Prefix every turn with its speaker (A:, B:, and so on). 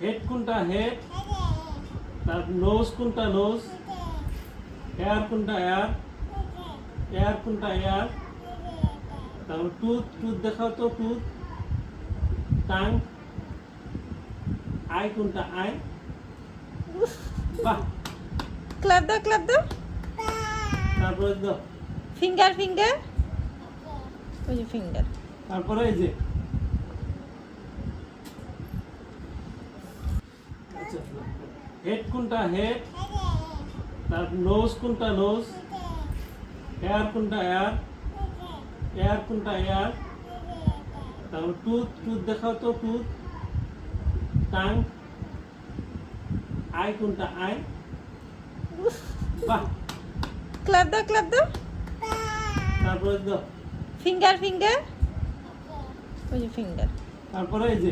A: Head কোনটা head, তারপর nose কোনটা নোজ, এয়ার কোনটা এয়ার, এয়ার কোনটা এয়ার, তারপর টুথ টুথ দেখাও তো টুথ, টাং, আই কোনটা আই, বাহ।
B: ক্লাব দাও
A: তারপরে দাও,
B: ফিঙ্গার ওই যে ফিঙ্গার।
A: তারপরে এই যে হেড কোনটা হেড, তারপর নোজ কোনটা নোজ, এয়ার কোনটা এয়ার, এয়ার কোনটা এয়ার, তারপর টুথ টুথ দেখাও তো টুথ, টাং, আই কোনটা আই, বাহ।
B: ক্লাব দাও
A: তারপরে দাও,
B: ফিঙ্গার ওই যে ফিঙ্গার।
A: তারপরে এই যে